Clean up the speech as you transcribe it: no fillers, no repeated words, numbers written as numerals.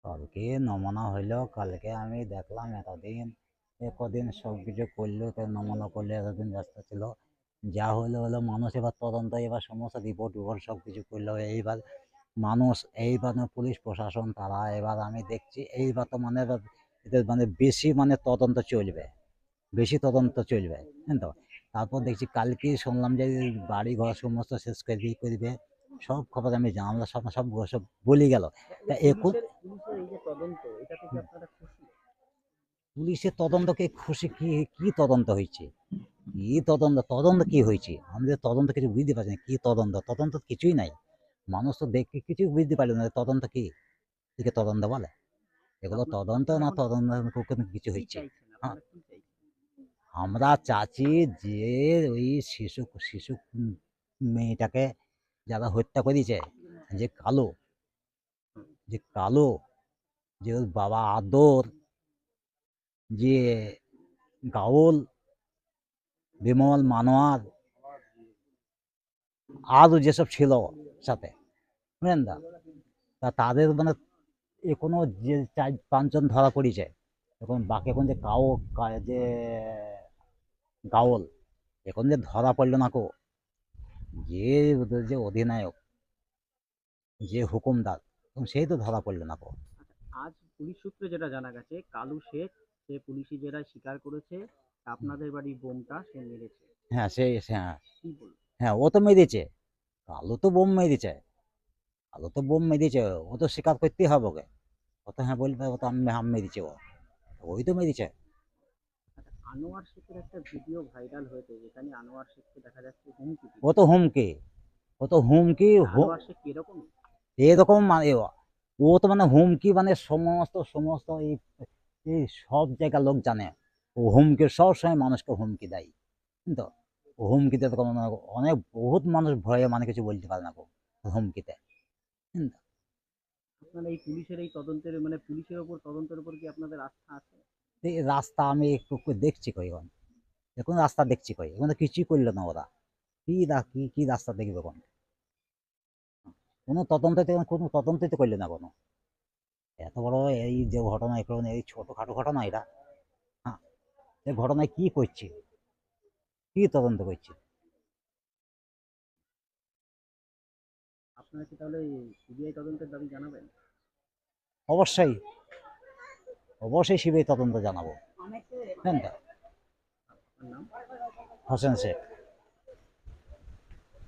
কালকে নমুনা হইলো, কালকে আমি দেখলাম কদিন সব কিছু করলো, তো নমুনা করলে এতদিন ব্যস্ত ছিল। যা হলো হলো, মানুষ এবার তদন্ত, এবার সমস্ত রিপোর্ট টিপোর্ট সব কিছু করলো। এইবার মানুষ, এইবার পুলিশ প্রশাসন তারা, এবার আমি দেখছি এইবার তো মানে এদের মানে বেশি মানে তদন্ত চলবে, বেশি তদন্ত চলবে, বুঝলেন তো। তারপর দেখছি কালকে শুনলাম যে বাড়ি ঘর সমস্ত শেষ করবে। সব খবর আমি জানলাম, সব সব সব বলে গেল। তা এখন পুলিশের এই যে তদন্ত, এটাতে কি আপনারা খুশি? পুলিশের তদন্তকে খুশি? কি কি তদন্ত হয়েছে? কি তদন্ত? তদন্ত কি হয়েছে? আমাদের তদন্ত কিছু বুঝতে পারছি না। কি তদন্ত? তদন্ত তো কিছুই নাই। মানুষ তো দেখে কিছু বুঝতে পারলো না তদন্ত কি। একে তদন্ত বলে? এগুলো তদন্ত আপনারা না, এখন তদন্ত কোনো কিছু কি হচ্ছে। চাইছেন? হ্যাঁ, আপনারা কি চাইছেন? আমরা চাচ্ছি যে ওই শিশু শিশু মেয়েটাকে যারা হত্যা করেছে, যে কালো, যে কালো, যে ওর বাবা আদর, যে গাউল, বিমল, মানোয়ার, আরও যেসব ছিল সাথে, বুঝলেন দা, তা তাদের মানে এখনো যে 4-5 জন ধরা পড়েছে। এখন বাকি এখন যে যে গাওল, এখন যে ধরা পড়লো না কো, যে ওদের যে অধিনায়ক, যে হুকুমদার, এখন সেই তো ধরা পড়লো না কো। আচ্ছা, আজ পুলিশ সূত্রে যেটা জানা গেছে, কালু শেখ সে পুলিশি জেরায় স্বীকার করেছে আপনাদের বাড়ির বোমটা সে মেরেছে। হ্যাঁ, হ্যাঁ, কি বলবো? হ্যাঁ, ও তো মেরেছে। কালো তো বোম মেরেছে। কালো তো বোম মেরেছে। ও তো স্বীকার করতেই হবে ওকে। ও তো হ্যাঁ বলবে, ও তো আমি হাম মেরেছে ও। ওই তো মেরেছে। আচ্ছা, আনোয়ার শেখের একটা ভিডিও ভাইরাল হয়েছে যেখানে আনোয়ার শেখকে দেখা যাচ্ছে হুমকি ও দিচ্ছে। তো হুমকি। ও তো হুমকি আনোয়ার শেখ কি এরকম? এরকম মানে ও তো মানে হুমকি মানে সমস্ত সমস্ত এই এই সব জায়গার লোক জানে। ও হুমকি সবসময় মানুষকে হুমকি দেয়, কিন্তু ও হুমকিতে তো কোনো অনেক বহুত মানুষ ভয়ে মানে কিছু বলতে পারে না গো, হুমকিতে, বুঝলেন তো? আপনারা এই পুলিশের এই তদন্তের মানে পুলিশের ওপর তদন্তের উপর কি আপনাদের আস্থা আছে? এই রাস্তা আমি একটু একটু দেখছি কই এখন, এখন রাস্তা দেখছি কই, এখন তো কিছুই করলো না ওরা। কি কি রাস্তা দেখবে কোন? কোনো তদন্ততে, কোনো তদন্তই তো করলো না কোনো। এত বড় এই যে ঘটনা, এখন এই ছোটখাটো ঘটনা এটা। হ্যাঁ, এই ঘটনায় কি করছে, কি তদন্ত করছে? আপনারা কি তাহলে সিবিআই তদন্তের দাবি জানাবেন? অবশ্যই, অবশ্যই সিবিআই তদন্ত জানাবো, বুঝলেন তো। আপনার নাম? হোসেন শেখ।